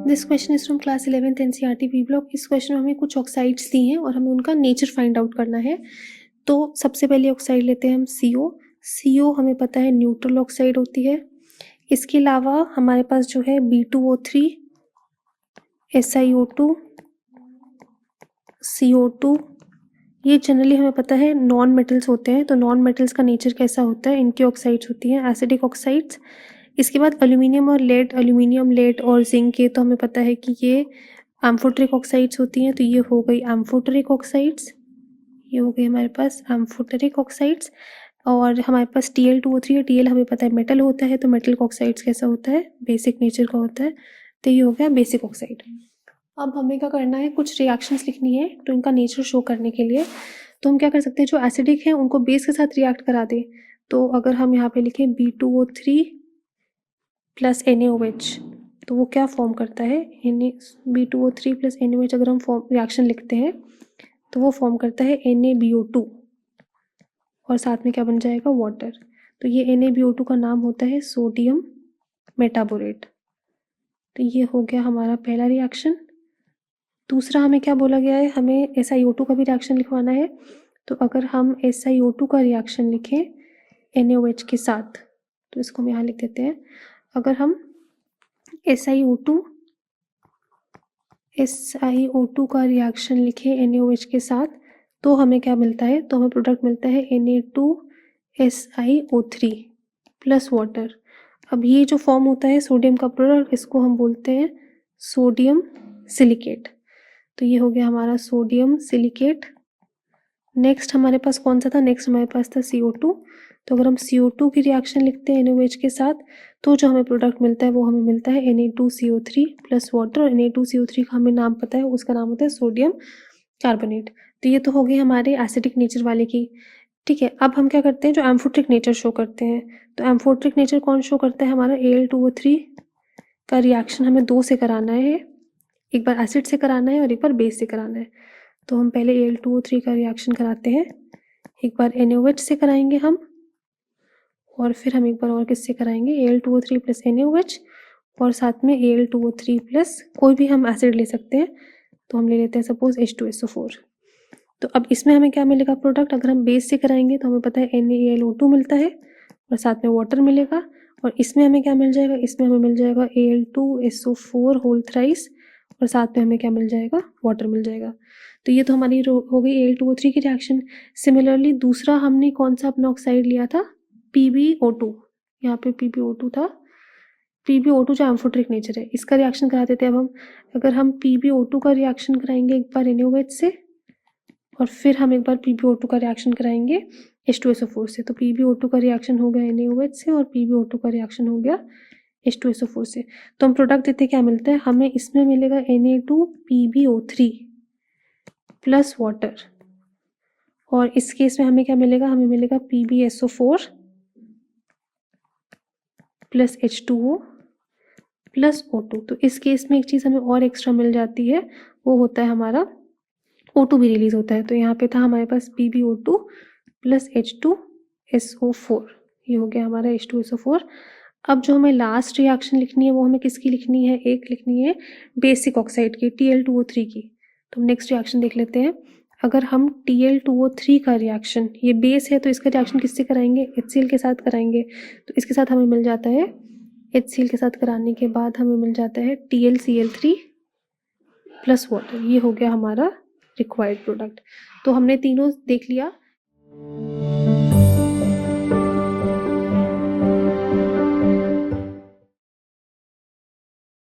This question is from class 11th NCERT B block. इस question में हमें कुछ ऑक्साइड्स दी हैं और हमें उनका नेचर फाइंड आउट करना है। तो सबसे पहले ऑक्साइड लेते हैं हम CO। CO हमें पता है न्यूट्रल ऑक्साइड होती है। इसके अलावा हमारे पास जो है B2O3, SiO2, CO2, ये जनरली हमें पता है नॉन मेटल्स होते हैं। तो नॉन मेटल्स का नेचर कैसा होता है, इनकी ऑक्साइड्स होती हैं एसिडिक ऑक्साइड्स। इसके बाद एल्यूमिनियम और लेड, एल्यूमिनियम, लेड और जिंक, ये तो हमें पता है कि ये एम्फोटेरिक ऑक्साइड्स होती हैं। तो ये हो गई एम्फोटेरिक ऑक्साइड्स, ये हो गई हमारे पास एम्फोटेरिक ऑक्साइड्स। और हमारे पास Tl2O3 है। Tl हमें पता है मेटल होता है, तो मेटल का ऑक्साइड्स कैसा होता है, बेसिक नेचर का होता है। तो ये हो गया बेसिक ऑक्साइड। अब हमें क्या करना है, कुछ रिएक्शंस लिखनी है तो इनका नेचर शो करने के लिए। तो हम क्या कर सकते हैं, जो एसिडिक है उनको बेस के साथ रिएक्ट करा दें। तो अगर हम यहाँ पे लिखें B2O3 प्लस NaOH, तो वो क्या फॉर्म करता है, B2O3 प्लस NaOH अगर हम रिएक्शन लिखते हैं तो वो फॉर्म करता है NaBO2 और साथ में क्या बन जाएगा, वाटर। तो ये NaBO2 का नाम होता है सोडियम मेटाबोरेट। तो ये हो गया हमारा पहला रिएक्शन। दूसरा हमें क्या बोला गया है, हमें SiO2 का भी रिएक्शन लिखवाना है। तो अगर हम SiO2 का रिएक्शन लिखें NaOH के साथ, तो इसको हम यहाँ लिख देते हैं। अगर हम SiO2 का रिएक्शन लिखें NaOH के साथ, तो हमें क्या मिलता है, तो हमें प्रोडक्ट मिलता है Na2SiO3 प्लस वाटर। अब ये जो फॉर्म होता है सोडियम का प्रोडक्ट, इसको हम बोलते हैं सोडियम सिलिकेट। तो ये हो गया हमारा सोडियम सिलिकेट। नेक्स्ट हमारे पास कौन सा था, नेक्स्ट हमारे पास था CO2। तो अगर हम CO2 की रिएक्शन लिखते हैं NaOH के साथ, तो जो हमें प्रोडक्ट मिलता है वो हमें मिलता है Na2CO3 प्लस वाटर। और Na2CO3 का हमें नाम पता है, उसका नाम होता है सोडियम कार्बोनेट। तो ये तो हो गई हमारे एसिडिक नेचर वाले की। ठीक है, अब हम क्या करते हैं, जो एम्फोटेरिक नेचर शो करते हैं। तो एम्फोटेरिक नेचर कौन शो करता है, हमारा Al2O3 का रिएक्शन हमें 2 से कराना है, एक बार एसिड से कराना है और एक बार बेस से कराना है। तो हम पहले Al2O3 का रिएक्शन कराते हैं, एक बार NaOH से कराएंगे हम, और फिर हम एक बार और किससे कराएंगे, Al2O3 प्लस NaOH और साथ में Al2O3 प्लस कोई भी हम एसिड ले सकते हैं। तो हम ले लेते हैं सपोज H2SO4। तो अब इसमें हमें क्या मिलेगा प्रोडक्ट, अगर हम बेस से कराएंगे तो हमें पता है NaAlO2 मिलता है और साथ में वाटर मिलेगा। और इसमें हमें क्या मिल जाएगा, इसमें हमें मिल जाएगा Al2SO4 होल थ्राइस और साथ में हमें क्या मिल जाएगा, वाटर मिल जाएगा। तो ये तो हमारी हो गई Al2O3 की रिएक्शन। सिमिलरली दूसरा हमने कौन सा अपना ऑक्साइड लिया था, PbO2। यहाँ पे PbO2 था, PbO2 जो एम्फोटेरिक नेचर है, इसका रिएक्शन करा देते हैं अब हम। अगर हम PbO2 का रिएक्शन कराएंगे एक बार NaOH से, और फिर हम एक बार PbO2 का रिएक्शन कराएंगे H2SO4 से। तो PbO2 का रिएक्शन हो गया NaOH से और PbO2 का रिएक्शन हो गया H2SO4 से। तो हम प्रोडक्ट देते क्या मिलता है, हमें इसमें मिलेगा Na2PbO3 प्लस वाटर। और इस केस में हमें क्या मिलेगा, हमें मिलेगा PbSO4 plus H2O plus O2। तो इस केस में एक चीज़ हमें और एक्स्ट्रा मिल जाती है, वो होता है हमारा O2 भी रिलीज होता है। तो यहाँ पे था हमारे पास PbO2 प्लस H2SO4, ये हो गया हमारा H2SO4। अब जो हमें लास्ट रिएक्शन लिखनी है वो हमें किसकी लिखनी है, एक लिखनी है बेसिक ऑक्साइड की, Tl2O3 की। तो हम नेक्स्ट रिएक्शन देख लेते हैं। अगर हम Tl2O3 का रिएक्शन, ये बेस है तो इसका रिएक्शन किससे कराएंगे, HCl के साथ कराएंगे। तो इसके साथ हमें मिल जाता है, HCl के साथ कराने के बाद हमें मिल जाता है TlCl3 प्लस वाटर। ये हो गया हमारा रिक्वायर्ड प्रोडक्ट। तो हमने तीनों देख लिया।